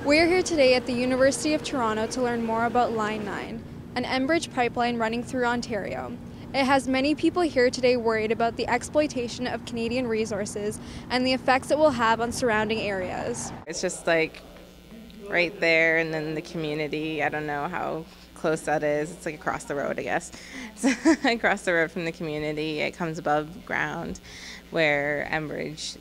We are here today at the University of Toronto to learn more about Line 9, an Enbridge pipeline running through Ontario. It has many people here today worried about the exploitation of Canadian resources and the effects it will have on surrounding areas. It's just like right there, and then the community, I don't know how close that is. It's like across the road, I guess. It's across the road from the community. It comes above ground, where Enbridge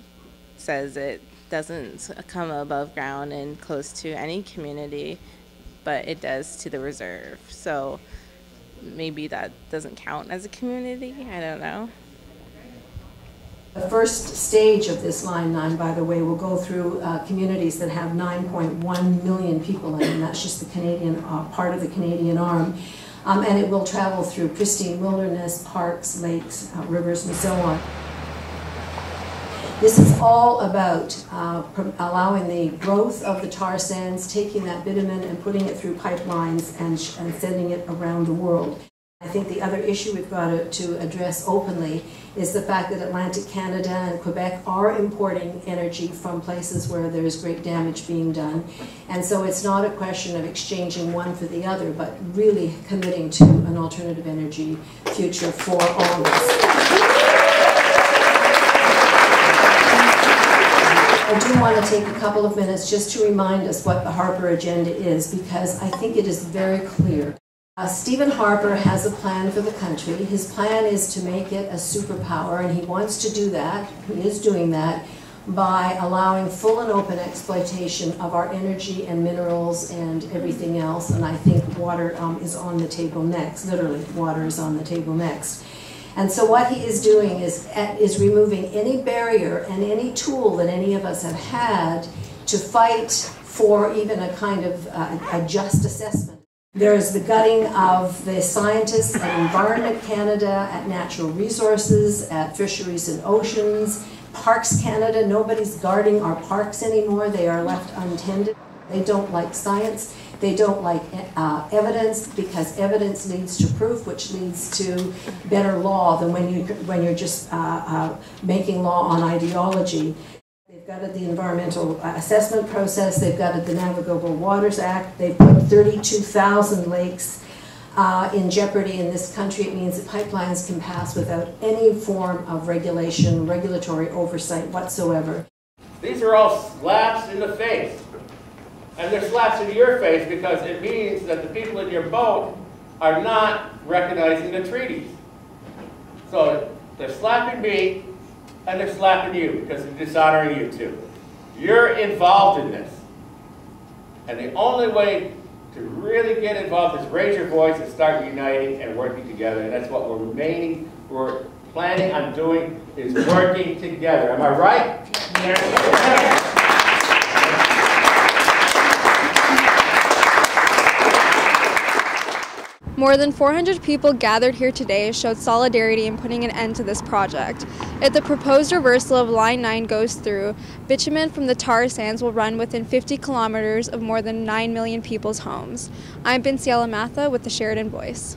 says it doesn't come above ground and close to any community, but it does to the reserve. So maybe that doesn't count as a community. I don't know. The first stage of this Line 9, by the way, will go through communities that have 9.1 million people in it, and that's just the Canadian part of the Canadian arm. And it will travel through pristine wilderness, parks, lakes, rivers, and so on. This is all about allowing the growth of the tar sands, taking that bitumen and putting it through pipelines and sending it around the world. I think the other issue we've got to address openly is the fact that Atlantic Canada and Quebec are importing energy from places where there is great damage being done. And so it's not a question of exchanging one for the other, but really committing to an alternative energy future for all of us. I do want to take a couple of minutes just to remind us what the Harper agenda is, because I think it is very clear. Stephen Harper has a plan for the country. His plan is to make it a superpower, and he wants to do that, he is doing that, by allowing full and open exploitation of our energy and minerals and everything else. And I think water is on the table next. Literally, water is on the table next. And so what he is doing is removing any barrier and any tool that any of us have had to fight for even a kind of a just assessment. There is the gutting of the scientists at Environment Canada, at Natural Resources, at Fisheries and Oceans, Parks Canada. Nobody's guarding our parks anymore. They are left untended. They don't like science. They don't like evidence, because evidence leads to proof, which leads to better law than when you're just making law on ideology. They've gutted the environmental assessment process. They've gutted the Navigable Waters Act. They've put 32,000 lakes in jeopardy in this country. It means that pipelines can pass without any form of regulation, regulatory oversight whatsoever. These are all slaps in the face. And they're slaps in your face because it means that the people in your boat are not recognizing the treaties. So they're slapping me and they're slapping you because they're dishonoring you too. You're involved in this. And the only way to really get involved is raise your voice and start uniting and working together. And that's what we're planning on doing, is working together. Am I right? Yeah. More than 400 people gathered here today showed solidarity in putting an end to this project. If the proposed reversal of Line 9 goes through, bitumen from the tar sands will run within 50 kilometers of more than 9 million people's homes. I'm Vanessa Gray with the Sheridan Voice.